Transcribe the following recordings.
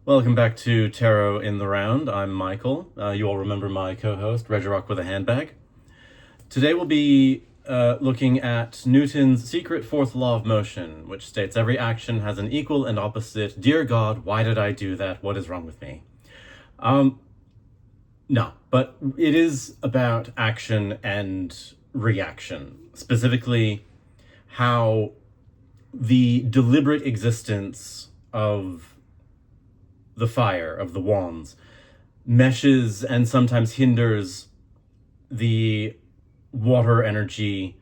Welcome back to Tarot in the Round. I'm Michael. You all remember my co-host, Regirock with a Handbag. Today we'll be looking at Newton's secret fourth law of motion, which states every action has an equal and opposite. Dear God, why did I do that? What is wrong with me? No, but it is about action and reaction. Specifically, how the deliberate existence of the fire, of the wands, meshes and sometimes hinders the water energy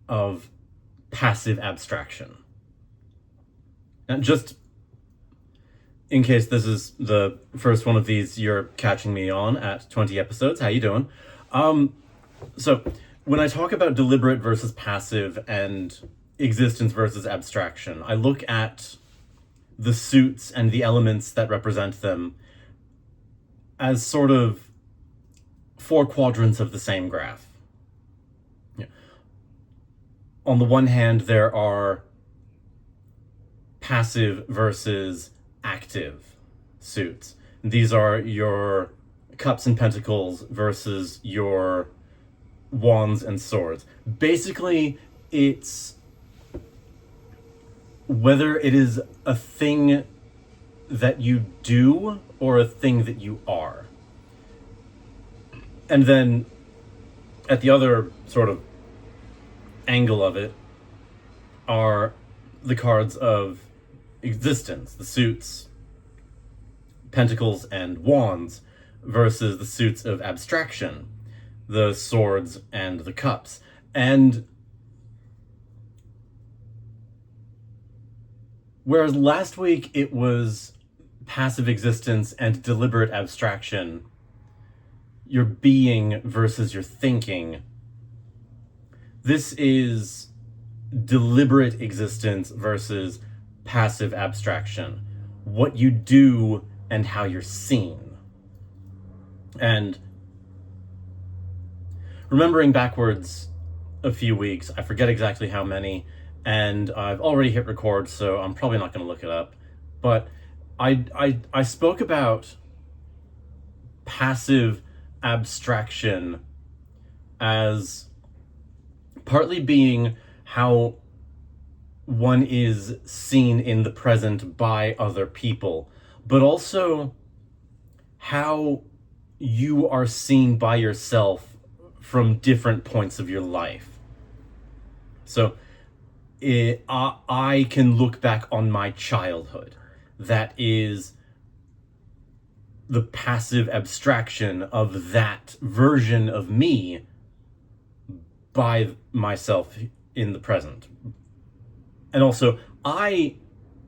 of passive abstraction. And just in case this is the first one of these you're catching me on at 20 episodes, how you doing? So when I talk about deliberate versus passive and existence versus abstraction, I look at the suits and the elements that represent them as sort of four quadrants of the same graph. Yeah. On the one hand, there are passive versus active suits. These are your cups and pentacles versus your wands and swords. Basically, it's whether it is a thing that you do or a thing that you are. And then at the other sort of angle of it are the cards of existence, the suits, pentacles and wands, versus the suits of abstraction, the swords and the cups. And whereas last week it was passive existence and deliberate abstraction, your being versus your thinking, this is deliberate existence versus passive abstraction. What you do and how you're seen. And remembering backwards a few weeks, I forget exactly how many, and I've already hit record, so I'm probably not going to look it up. But I spoke about passive abstraction as partly being how one is seen in the present by other people, but also how you are seen by yourself from different points of your life. So I can look back on my childhood. That is the passive abstraction of that version of me by myself in the present. And also, I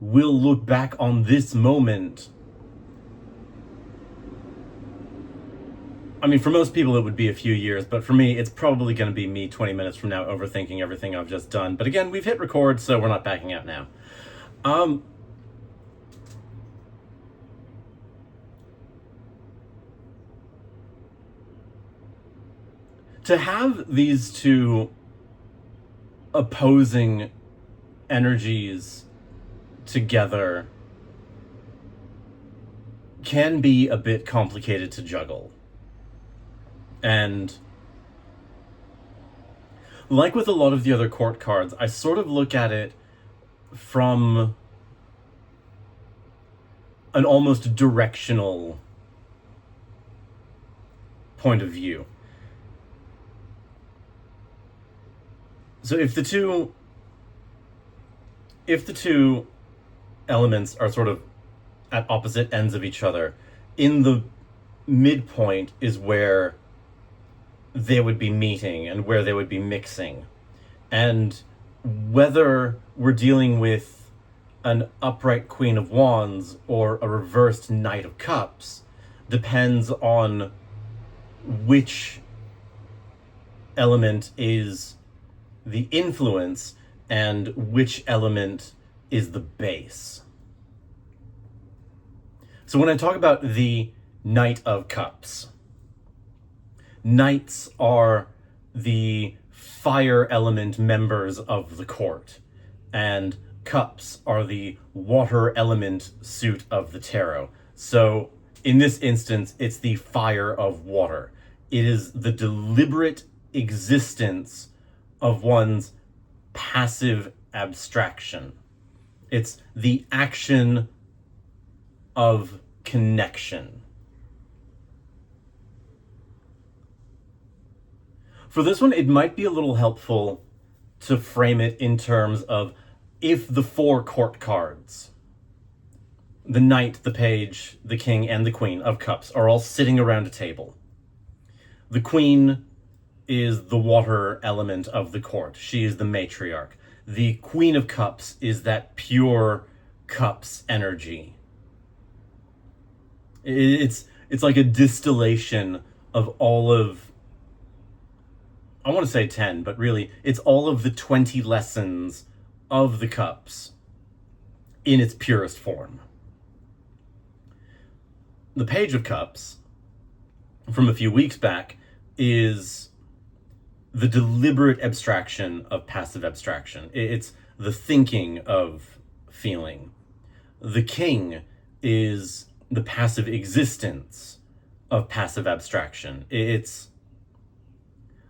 will look back on this moment. I mean, for most people, it would be a few years, but for me, it's probably going to be me 20 minutes from now overthinking everything I've just done. But again, we've hit record, so we're not backing out now. To have these two opposing energies together can be a bit complicated to juggle. And like with a lot of the other court cards, I sort of look at it from an almost directional point of view. So if the two elements are sort of at opposite ends of each other, in the midpoint is where they would be meeting and where they would be mixing. And whether we're dealing with an upright Queen of Wands or a reversed Knight of Cups depends on which element is the influence and which element is the base. So when I talk about the Knight of Cups, knights are the fire element members of the court, and cups are the water element suit of the tarot. So in this instance, it's the fire of water. It is the deliberate existence of one's passive abstraction. It's the action of connection. For this one, it might be a little helpful to frame it in terms of if the four court cards, the knight, the page, the king, and the queen of cups, are all sitting around a table. The queen is the water element of the court. She is the matriarch. The queen of cups is that pure cups energy. It's like a distillation of all of, I want to say 10, but really it's all of the 20 lessons of the cups in its purest form. The page of cups from a few weeks back is the deliberate abstraction of passive abstraction. It's the thinking of feeling. The king is the passive existence of passive abstraction. It's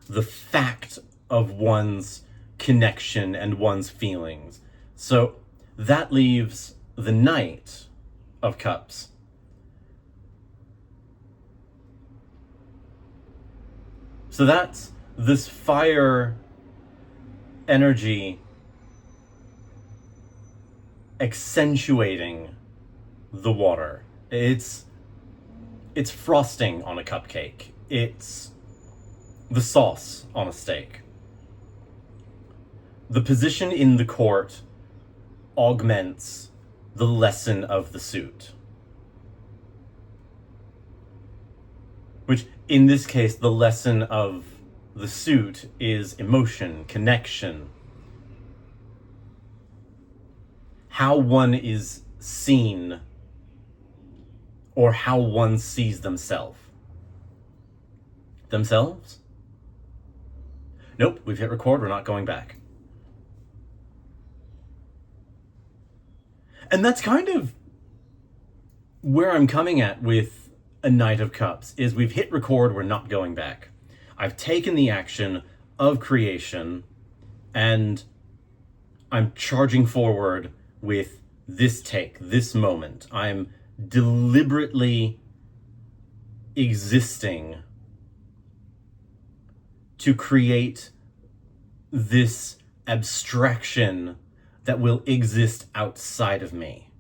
the fact of one's connection and one's feelings. So that leaves the Knight of Cups. So that's this fire energy accentuating the water. It's frosting on a cupcake. It's the sauce on a steak. The position in the court augments the lesson of the suit. Which, in this case, the lesson of the suit is emotion, connection. How one is seen, or how one sees themselves. Themselves? Nope, we've hit record, we're not going back. And that's kind of where I'm coming at with a Knight of Cups, is we've hit record, we're not going back. I've taken the action of creation, and I'm charging forward with this take, this moment. I'm deliberately existing to create this abstraction that will exist outside of me.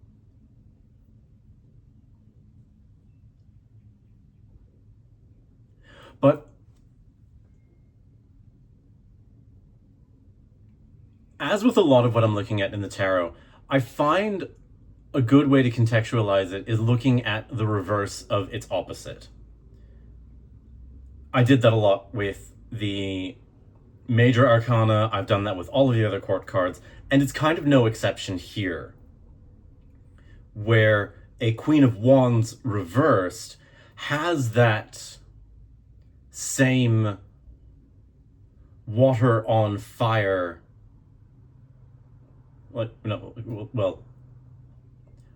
But as with a lot of what I'm looking at in the tarot, I find a good way to contextualize it is looking at the reverse of its opposite. I did that a lot with the major arcana. I've done that with all of the other court cards, and it's kind of no exception here, where a Queen of Wands reversed has that same water on fire,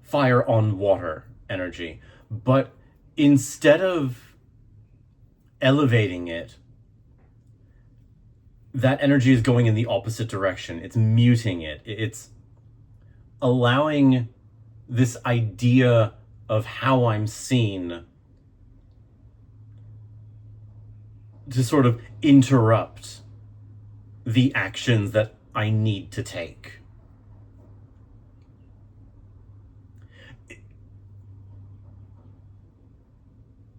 fire on water energy. But instead of elevating it, that energy is going in the opposite direction. It's muting it. It's allowing this idea of how I'm seen to sort of interrupt the actions that I need to take.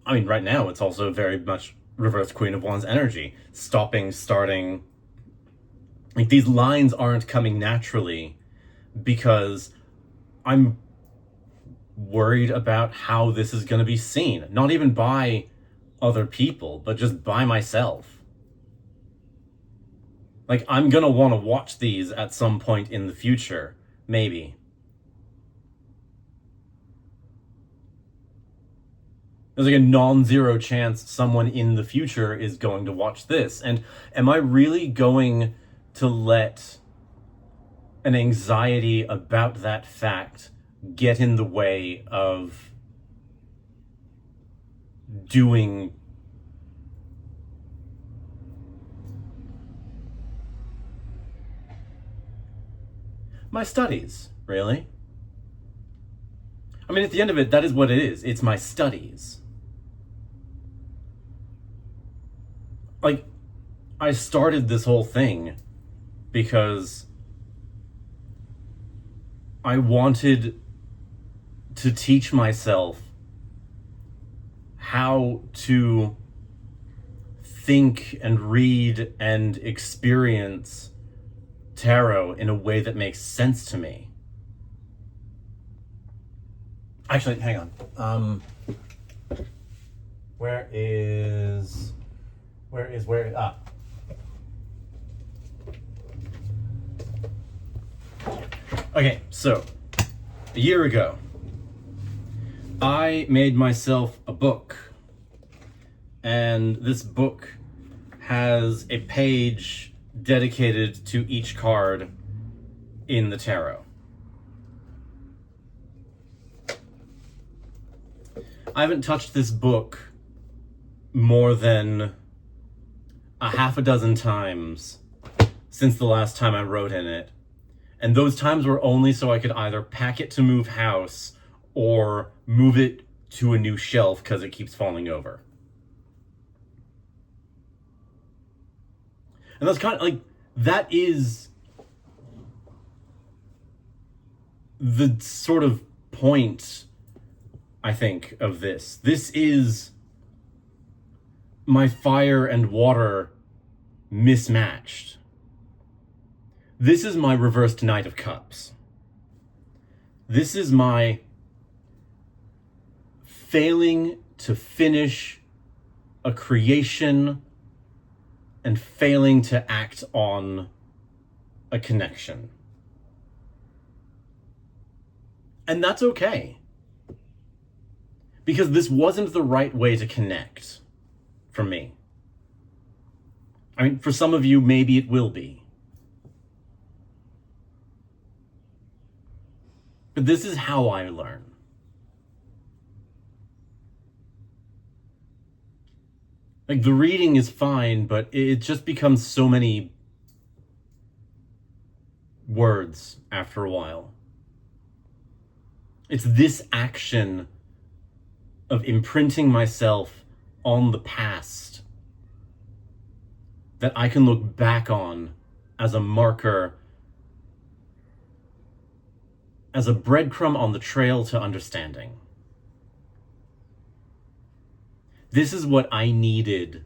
I mean, right now it's also very much reverse Queen of Wands energy. Stopping, starting. Like, these lines aren't coming naturally because I'm worried about how this is going to be seen. Not even by other people, but just by myself. Like, I'm going to want to watch these at some point in the future. Maybe. There's like a non-zero chance someone in the future is going to watch this. And am I really going to let an anxiety about that fact get in the way of doing my studies, really. I mean, at the end of it, that is what it is. It's my studies. Like, I started this whole thing because I wanted to teach myself how to think and read and experience tarot in a way that makes sense to me. Actually, hang on. Where is... Okay, so, a year ago, I made myself a book. And this book has a page dedicated to each card in the tarot. I haven't touched this book more than a half a dozen times since the last time I wrote in it. And those times were only so I could either pack it to move house or move it to a new shelf because it keeps falling over. And that's kind of like, that is the sort of point, I think, of this. This is my fire and water mismatched. This is my reversed Knight of Cups. This is my failing to finish a creation and failing to act on a connection. And that's okay. Because this wasn't the right way to connect for me. I mean, for some of you, maybe it will be. But this is how I learn. Like, the reading is fine, but it just becomes so many words after a while. It's this action of imprinting myself on the past that I can look back on as a marker, as a breadcrumb on the trail to understanding. This is what I needed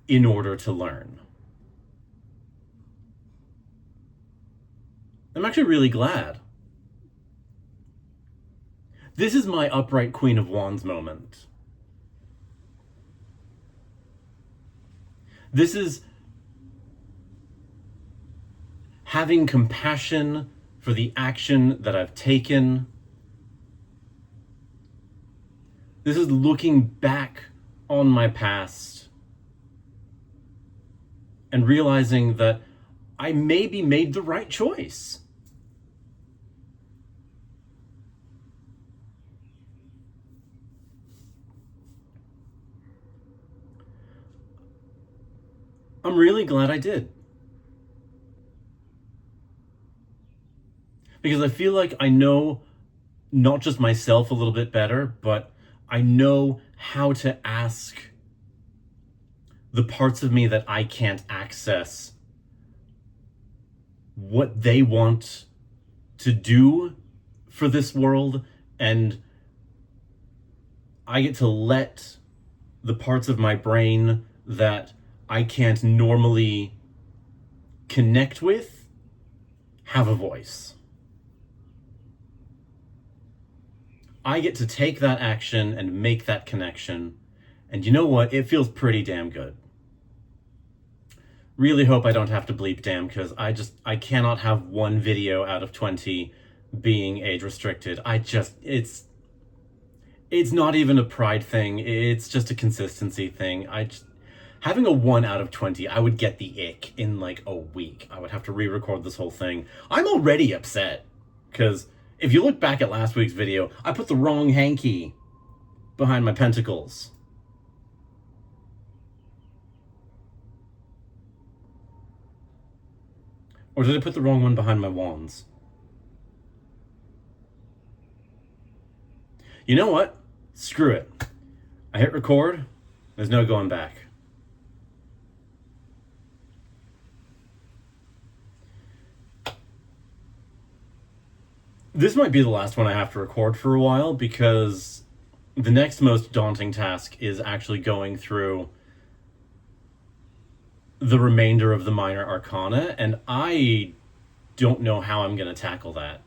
in order to learn. I'm actually really glad. This is my upright Queen of Wands moment. This is having compassion for the action that I've taken. This is looking back on my past and realizing that I maybe made the right choice. I'm really glad I did. Because I feel like I know not just myself a little bit better, but I know how to ask the parts of me that I can't access what they want to do for this world, and I get to let the parts of my brain that I can't normally connect with have a voice. I get to take that action and make that connection, and you know what? It feels pretty damn good. Really hope I don't have to bleep damn, because I cannot have one video out of 20 being age restricted. It's not even a pride thing. It's just a consistency thing. having a 1 out of 20, I would get the ick in like a week. I would have to re-record this whole thing. I'm already upset because if you look back at last week's video, I put the wrong hanky behind my pentacles. Or did I put the wrong one behind my wands? You know what? Screw it. I hit record. There's no going back. This might be the last one I have to record for a while because the next most daunting task is actually going through the remainder of the minor arcana, and I don't know how I'm going to tackle that.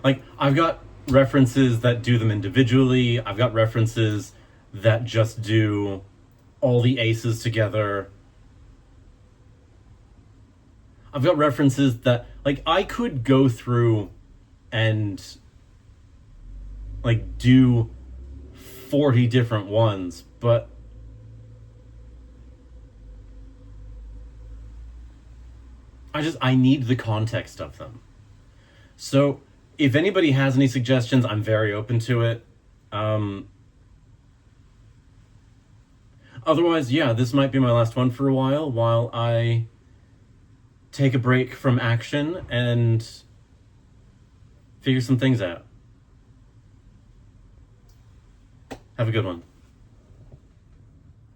Like, I've got references that do them individually. I've got references that just do all the aces together. I've got references that, like, I could go through and, like, do 40 different ones, but I need the context of them. So if anybody has any suggestions, I'm very open to it. Otherwise, yeah, this might be my last one for a while I take a break from action and figure some things out. Have a good one.